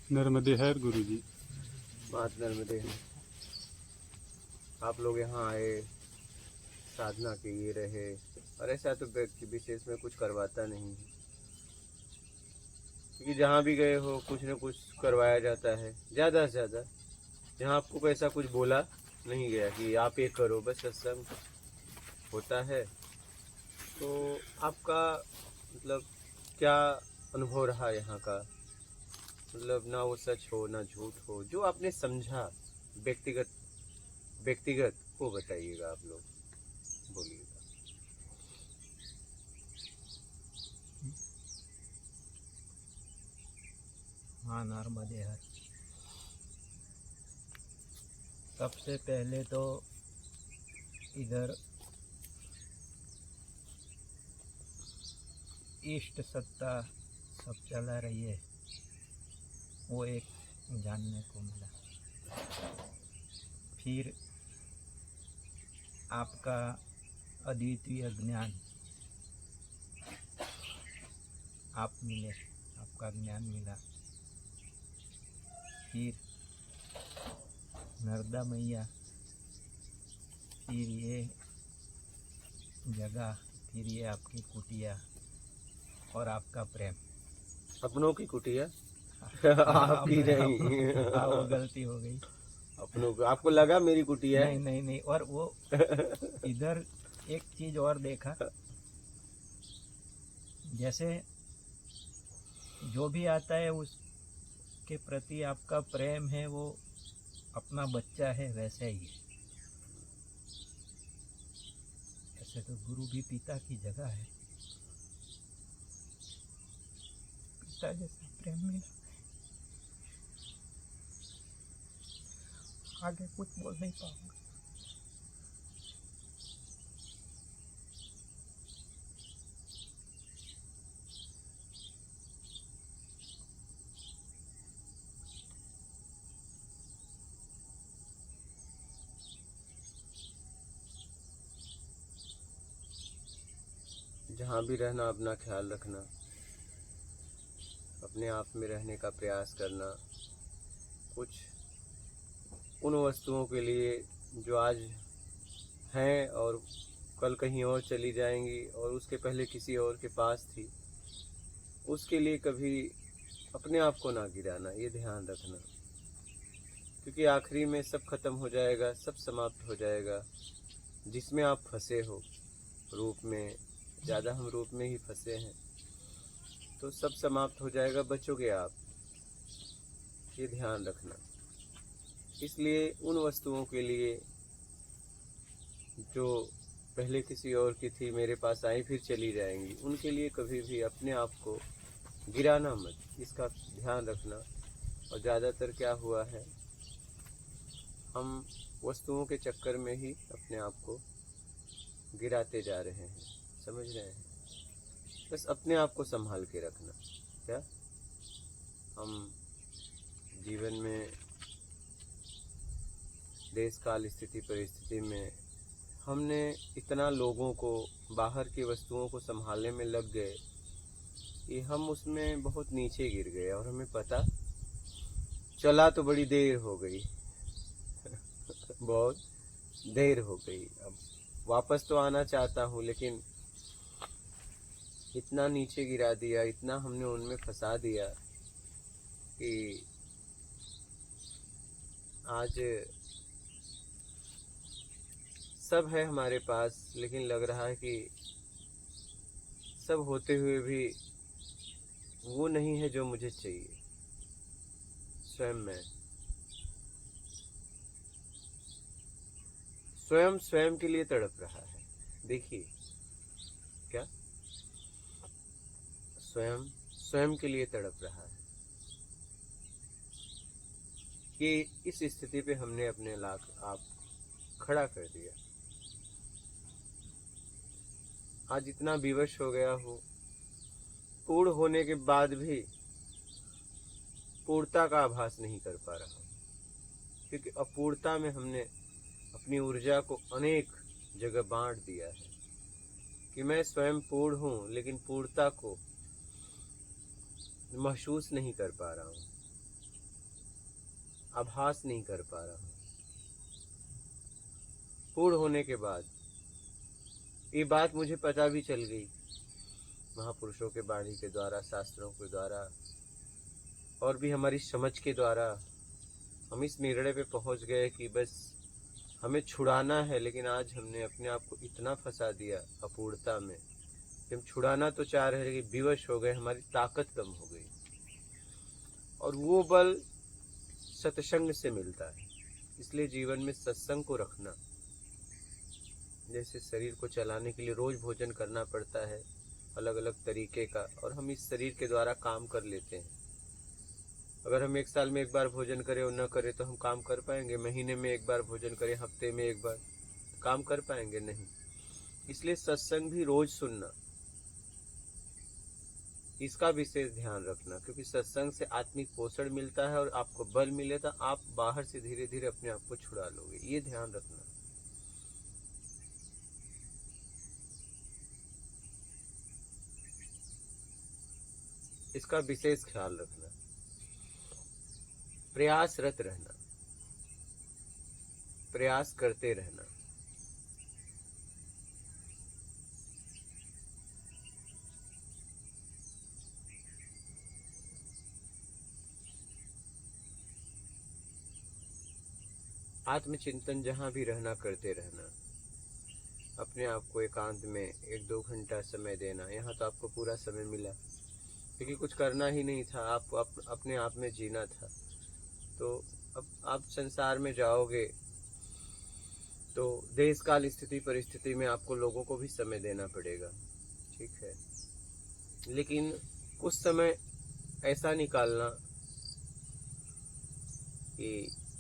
नर्मदे हर गुरु जी। मात नर्मदे। आप लोग यहाँ आए, साधना किए रहे, और ऐसा तो व्यक्ति विशेष में कुछ करवाता नहीं है, क्योंकि जहाँ भी गए हो कुछ न कुछ करवाया जाता है ज़्यादा से ज़्यादा। यहाँ आपको कोई ऐसा कुछ बोला नहीं गया कि आप ये करो, बस सत्संग होता है। तो आपका मतलब क्या अनुभव रहा यहाँ का? मतलब ना वो सच हो ना झूठ हो, जो आपने समझा व्यक्तिगत व्यक्तिगत वो बताइएगा, आप लोग बोलिएगा। हाँ, नर्मदे हर। सबसे पहले तो इधर इष्ट सत्ता सब चला रही है, वो एक जानने को मिला। फिर आपका अद्वितीय ज्ञान आप मिले, आपका ज्ञान मिला। फिर नर्मदा मैया, फिर ये जगह, फिर ये आपकी कुटिया और आपका प्रेम। अपनों की कुटिया आपकी नहीं। हाँ, वो गलती हो गई। अपनों को आपको लगा मेरी कुटिया है? नहीं नहीं, और वो इधर एक चीज और देखा, जैसे जो भी आता है उसके प्रति आपका प्रेम है, वो अपना बच्चा है वैसे ही है। ऐसे तो गुरु भी पिता की जगह है, पिता जैसा प्रेम मिला। आगे कुछ बोल नहीं पाऊंगा। जहाँ भी रहना अपना ख्याल रखना, अपने आप में रहने का प्रयास करना। कुछ उन वस्तुओं के लिए जो आज हैं और कल कहीं और चली जाएंगी और उसके पहले किसी और के पास थी, उसके लिए कभी अपने आप को ना गिराना, ये ध्यान रखना। क्योंकि आखिरी में सब खत्म हो जाएगा, सब समाप्त हो जाएगा। जिसमें आप फंसे हो रूप में, ज़्यादा हम रूप में ही फंसे हैं, तो सब समाप्त हो जाएगा, बचोगे आप, ये ध्यान रखना। इसलिए उन वस्तुओं के लिए जो पहले किसी और की थी, मेरे पास आई फिर चली जाएंगी, उनके लिए कभी भी अपने आप को गिराना मत, इसका ध्यान रखना। और ज़्यादातर क्या हुआ है, हम वस्तुओं के चक्कर में ही अपने आप को गिराते जा रहे हैं, समझ रहे हैं? बस अपने आप को संभाल के रखना। क्या हम जीवन में देश काल स्थिति परिस्थिति में हमने इतना लोगों को, बाहर की वस्तुओं को संभालने में लग गए कि हम उसमें बहुत नीचे गिर गए, और हमें पता चला तो बड़ी देर हो गई। बहुत देर हो गई। अब वापस तो आना चाहता हूँ, लेकिन इतना नीचे गिरा दिया, इतना हमने उनमें फंसा दिया कि आज सब है हमारे पास, लेकिन लग रहा है कि सब होते हुए भी वो नहीं है जो मुझे चाहिए। स्वयं स्वयं के लिए तड़प रहा है। देखिए, क्या स्वयं स्वयं के लिए तड़प रहा है कि इस स्थिति पे हमने अपने लाख आप खड़ा कर दिया। आज इतना विवश हो गया हूँ, पूर्ण होने के बाद भी पूर्णता का आभास नहीं कर पा रहा हूँ, क्योंकि अपूर्णता में हमने अपनी ऊर्जा को अनेक जगह बांट दिया है कि मैं स्वयं पूर्ण हूँ, लेकिन पूर्णता को महसूस नहीं कर पा रहा हूँ। आभास नहीं कर पा रहा हूँ। पूर्ण होने के बाद ये बात मुझे पता भी चल गई, महापुरुषों के वाणी के द्वारा, शास्त्रों के द्वारा और भी हमारी समझ के द्वारा हम इस निर्णय पे पहुंच गए कि बस हमें छुड़ाना है। लेकिन आज हमने अपने आप को इतना फंसा दिया अपूर्णता में कि हम छुड़ाना तो चाह रहे हैं लेकिन विवश हो गए, हमारी ताकत कम हो गई। और वो बल सत्संग से मिलता है। इसलिए जीवन में सत्संग को रखना, जैसे शरीर को चलाने के लिए रोज भोजन करना पड़ता है अलग अलग तरीके का, और हम इस शरीर के द्वारा काम कर लेते हैं। अगर हम एक साल में एक बार भोजन करें और न करें तो हम काम कर पाएंगे? महीने में एक बार भोजन करें, हफ्ते में एक बार, काम कर पाएंगे? नहीं। इसलिए सत्संग भी रोज सुनना, इसका विशेष ध्यान रखना, क्योंकि सत्संग से आत्मिक पोषण मिलता है और आपको बल मिले तो आप बाहर से धीरे धीरे अपने आप को छुड़ा लोगे। ये ध्यान रखना। इसका विशेष ख्याल रखना। प्रयासरत रहना, प्रयास करते रहना। आत्मचिंतन जहाँ भी रहना करते रहना। अपने आप को एकांत में 1-2 घंटा समय देना। यहाँ तो आपको पूरा समय मिला क्योंकि कुछ करना ही नहीं था, आपको अपने आप में जीना था। तो अब आप संसार में जाओगे तो देश काल स्थिति परिस्थिति में आपको लोगों को भी समय देना पड़ेगा, ठीक है। लेकिन कुछ समय ऐसा निकालना कि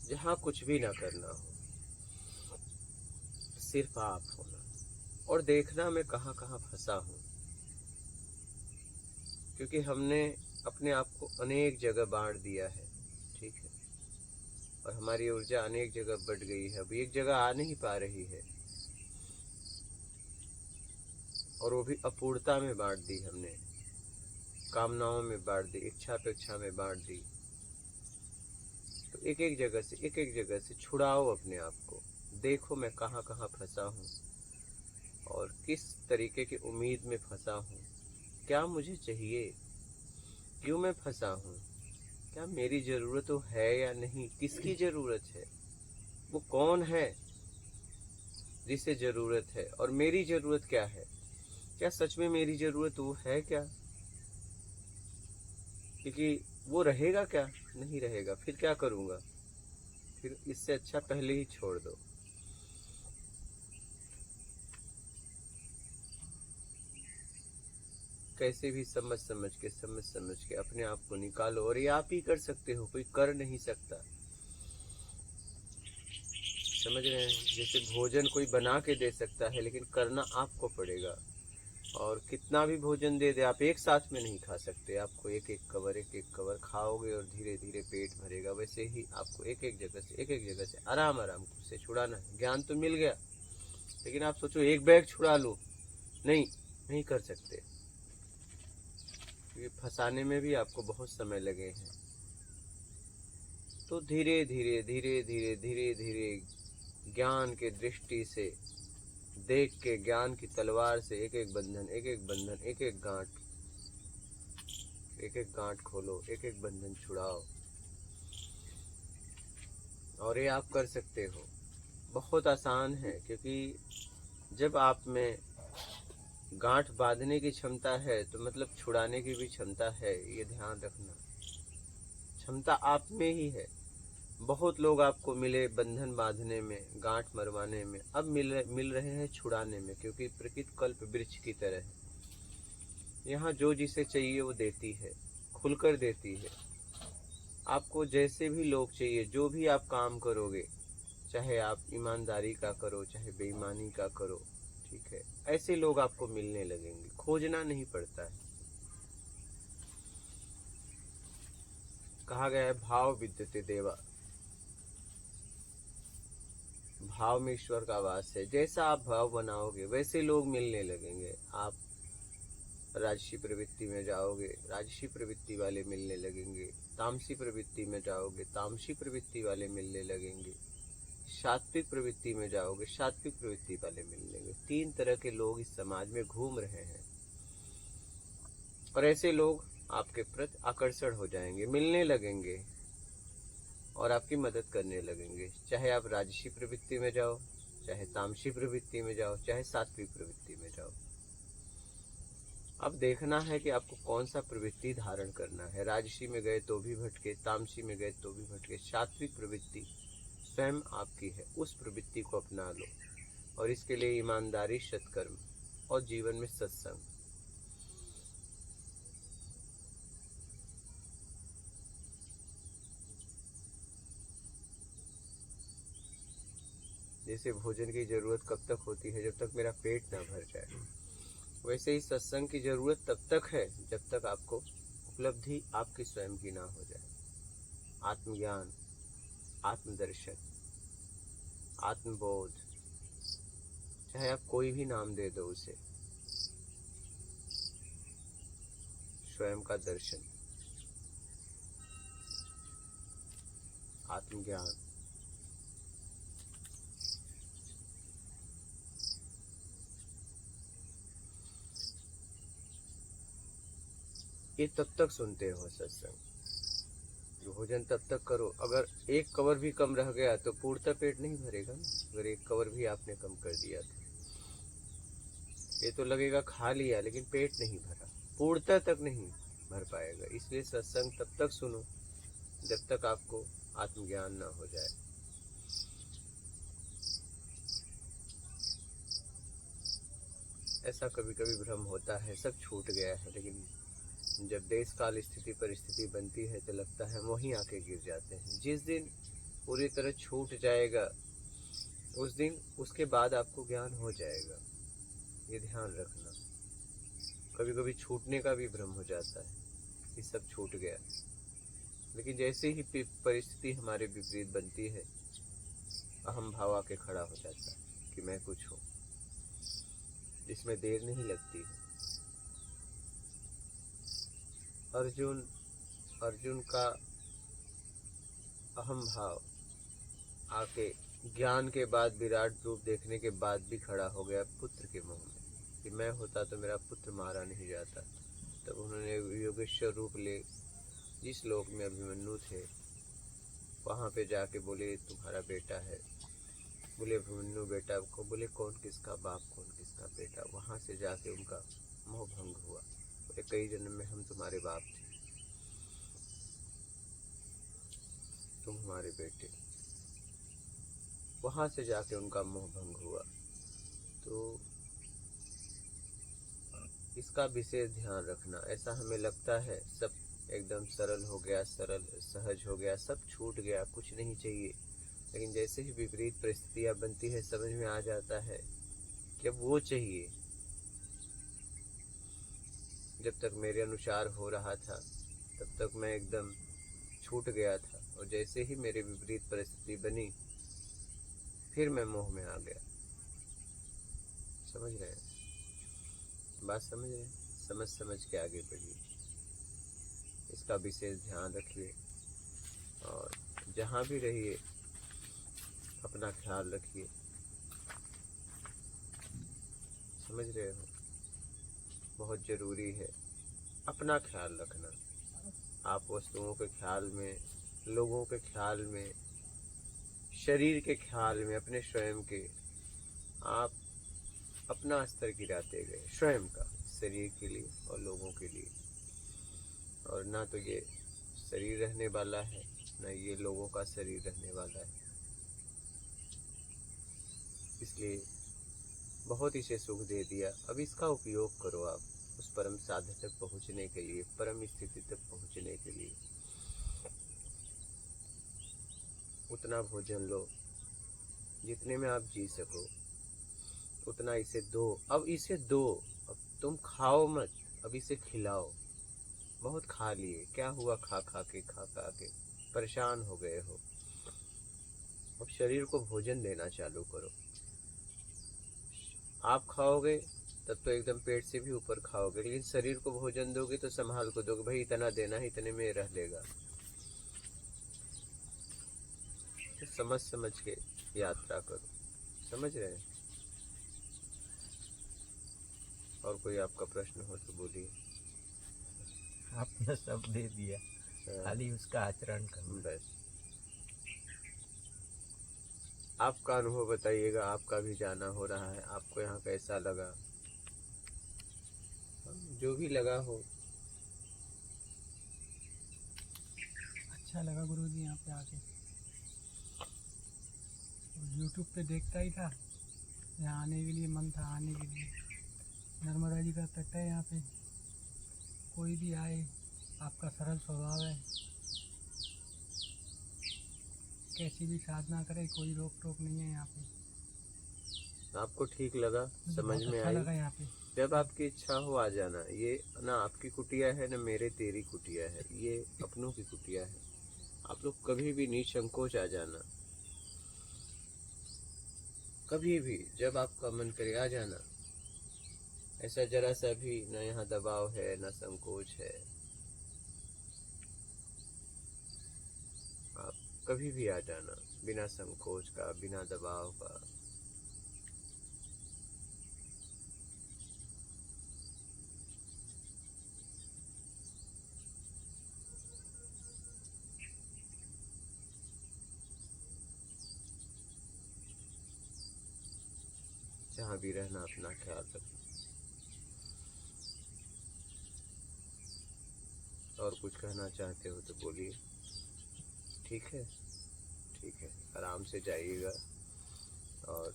जहाँ कुछ भी ना करना हो, सिर्फ आप होना और देखना मैं कहाँ कहाँ फंसा हूँ। क्योंकि हमने अपने आप को अनेक जगह बांट दिया है, ठीक है, और हमारी ऊर्जा अनेक जगह बढ़ गई है। अब एक जगह आ नहीं पा रही है, और वो भी अपूर्णता में बांट दी हमने, कामनाओं में बांट दी, इच्छा अपेक्षा में बांट दी। तो एक एक जगह से छुड़ाओ अपने आप को। देखो मैं कहाँ कहाँ फंसा हूँ और किस तरीके की उम्मीद में फंसा हूँ। क्या मुझे चाहिए, क्यों मैं फंसा हूँ, क्या मेरी ज़रूरत तो है या नहीं, किसकी ज़रूरत है, वो कौन है जिसे ज़रूरत है, और मेरी ज़रूरत क्या है, क्या सच में मेरी ज़रूरत वो है क्या? क्योंकि वो रहेगा क्या, नहीं रहेगा, फिर क्या करूँगा? फिर इससे अच्छा पहले ही छोड़ दो। कैसे भी समझ समझ के अपने आप को निकालो, और ये आप ही कर सकते हो, कोई कर नहीं सकता। समझ रहे हैं? जैसे भोजन कोई बना के दे सकता है, लेकिन करना आपको पड़ेगा। और कितना भी भोजन दे दे, आप एक साथ में नहीं खा सकते। आपको एक एक कवर खाओगे और धीरे धीरे पेट भरेगा। वैसे ही आपको एक एक जगह से आराम आराम से छुड़ाना है। ज्ञान तो मिल गया, लेकिन आप सोचो एक बैग छुड़ा लो, नहीं कर सकते। ये फंसाने में भी आपको बहुत समय लगे हैं। तो धीरे धीरे ज्ञान के दृष्टि से देख के, ज्ञान की तलवार से एक एक बंधन, एक एक गांठ खोलो, एक एक बंधन छुड़ाओ। और ये आप कर सकते हो, बहुत आसान है। क्योंकि जब आप में गांठ बांधने की क्षमता है तो मतलब छुड़ाने की भी क्षमता है। ये ध्यान रखना, क्षमता आप में ही है। बहुत लोग आपको मिले बंधन बांधने में, गांठ मरवाने में, अब मिल रहे हैं छुड़ाने में। क्योंकि प्रकृति कल्प वृक्ष की तरह है, यहाँ जो जिसे चाहिए वो देती है, खुलकर देती है। आपको जैसे भी लोग चाहिए, जो भी आप काम करोगे, चाहे आप ईमानदारी का करो चाहे बेईमानी का करो, ठीक है, ऐसे लोग आपको मिलने लगेंगे। खोजना नहीं पड़ता है। कहा गया है भाव विद्यते देवा, भाव में ईश्वर का वास है। जैसा आप भाव बनाओगे वैसे लोग मिलने लगेंगे। आप राजसी प्रवृत्ति में जाओगे, राजसी प्रवृत्ति वाले मिलने लगेंगे। तामसी प्रवृत्ति में जाओगे, तामसी प्रवृत्ति वाले मिलने लगेंगे। सात्विक प्रवृत्ति में जाओगे, सात्विक प्रवृत्ति वाले मिलने लगेंगे। 3 तरह के लोग इस समाज में घूम रहे हैं और ऐसे लोग आपके प्रति आकर्षण हो जाएंगे, मिलने लगेंगे और आपकी मदद करने लगेंगे। चाहे आप राजसी प्रवृत्ति में जाओ, चाहे तामसी प्रवृत्ति में जाओ, चाहे सात्विक प्रवृत्ति में जाओ। अब देखना है कि आपको कौन सा प्रवृत्ति धारण करना है। राजसी में गए तो भी भटके, तामसी में गए तो भी भटके, सात्विक प्रवृत्ति स्वयं आपकी है, उस प्रवृत्ति को अपना लो। और इसके लिए ईमानदारी, सत्कर्म और जीवन में सत्संग। जैसे भोजन की जरूरत कब तक होती है, जब तक मेरा पेट ना भर जाए, वैसे ही सत्संग की जरूरत तब तक है जब तक आपको उपलब्धि आपकी स्वयं की ना हो जाए। आत्मज्ञान, आत्मदर्शन, आत्मबोध, चाहे आप कोई भी नाम दे दो उसे, स्वयं का दर्शन, आत्मज्ञान, ये तब तक सुनते हो सत्संग। भोजन तब तक करो, अगर एक कवर भी कम रह गया तो पूर्णतः पेट नहीं भरेगा ना। अगर एक कवर भी आपने कम कर दिया तो ये तो लगेगा खा लिया, लेकिन पेट नहीं भरा, पूर्णतः तक नहीं भर पाएगा। इसलिए सत्संग तब तक सुनो जब तक आपको आत्मज्ञान ना हो जाए। ऐसा कभी कभी भ्रम होता है, सब छूट गया है, लेकिन जब देश काल स्थिति परिस्थिति बनती है तो लगता है वहीं आके गिर जाते हैं। जिस दिन पूरी तरह छूट जाएगा उस दिन, उसके बाद आपको ज्ञान हो जाएगा, ये ध्यान रखना। कभी कभी छूटने का भी भ्रम हो जाता है कि सब छूट गया, लेकिन जैसे ही परिस्थिति हमारे विपरीत बनती है, अहम भाव आके खड़ा हो जाता है कि मैं कुछ हूँ। इसमें देर नहीं लगती है। अर्जुन का अहम भाव आके ज्ञान के बाद, विराट रूप देखने के बाद भी खड़ा हो गया पुत्र के मुंह में कि मैं होता तो मेरा पुत्र मारा नहीं जाता। तब उन्होंने योगेश्वर रूप ले, जिस लोक में अभिमन्यु थे वहाँ पे जाके बोले तुम्हारा बेटा है। बोले अभिमन्यु बेटा को, बोले कौन किसका बाप, कौन किसका बेटा। वहाँ से जाके उनका मोह भंग हुआ। बोले कई जन्म में हम तुम्हारे बाप थे, तुम हमारे बेटे। वहां से जाके उनका मोह भंग हुआ। तो इसका विशेष ध्यान रखना। ऐसा हमें लगता है सब एकदम सरल हो गया, सरल सहज हो गया, सब छूट गया, कुछ नहीं चाहिए, लेकिन जैसे ही विपरीत परिस्थितियां बनती है समझ में आ जाता है कि अब वो चाहिए। जब तक मेरे अनुसार हो रहा था तब तक मैं एकदम छूट गया था, और जैसे ही मेरे विपरीत परिस्थिति बनी फिर मैं मोह में आ गया। समझ रहे हैं बात? समझ रहे हैं? समझ के आगे बढ़िए, इसका विशेष ध्यान रखिए और जहाँ भी रहिए अपना ख्याल रखिए। समझ रहे हो? बहुत जरूरी है अपना ख्याल रखना। आप वस्तुओं के ख्याल में, लोगों के ख्याल में, शरीर के ख्याल में, अपने स्वयं के, आप अपना स्तर गिराते गए स्वयं का, शरीर के लिए और लोगों के लिए। और ना तो ये शरीर रहने वाला है, ना ये लोगों का शरीर रहने वाला है। इसलिए बहुत इसे सुख दे दिया, अब इसका उपयोग करो आप उस परम साधन तक पहुँचने के लिए, परम स्थिति तक पहुँचने के लिए। उतना भोजन लो जितने में आप जी सको, उतना इसे दो। अब इसे दो, अब तुम खाओ मत, अब इसे खिलाओ। बहुत खा लिए, क्या हुआ? खा खा के परेशान हो गए हो। अब शरीर को भोजन देना चालू करो। आप खाओगे तब तो एकदम पेट से भी ऊपर खाओगे, लेकिन शरीर को भोजन दोगे तो संभाल को दोगे, भाई इतना देना है, इतने में रह लेगा। तो समझ समझ के यात्रा करो, समझ रहे हैं। और कोई आपका प्रश्न हो तो बोलिए। आपने सब दे दिया, खाली उसका आचरण करना। बस आपका अनुभव बताइएगा, आपका भी जाना हो रहा है, आपको यहाँ कैसा लगा, जो भी लगा हो। अच्छा लगा गुरुजी यहाँ पे आके। यूट्यूब पे देखता ही था, यहाँ आने के लिए मन था, आने के लिए। नर्मदा जी का तट है यहाँ पे, कोई भी आए, आपका सरल स्वभाव है, कैसी भी साधना करे, कोई रोक टोक नहीं है यहाँ पे। आपको ठीक लगा, मुझे समझ बहुत में अच्छा आई। लगा यहाँ पे। जब आपकी इच्छा हो आ जाना। ये ना आपकी कुटिया है, ना मेरे तेरी कुटिया है, ये अपनों की कुटिया है। आप लोग कभी भी निसंकोच आ जाना, कभी भी जब आपका मन करे आ जाना। ऐसा जरा सा भी न यहाँ दबाव है, न संकोच है। आप कभी भी आ जाना, बिना संकोच का, बिना दबाव का। जहाँ भी रहना, अपना ख्याल रखना। और कुछ कहना चाहते हो तो बोलिए। ठीक है, ठीक है, आराम से जाइएगा और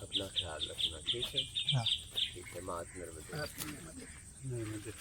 अपना ख्याल रखना। ठीक है, हाँ। ठीक है। मात नर्मदे। नहीं मुझे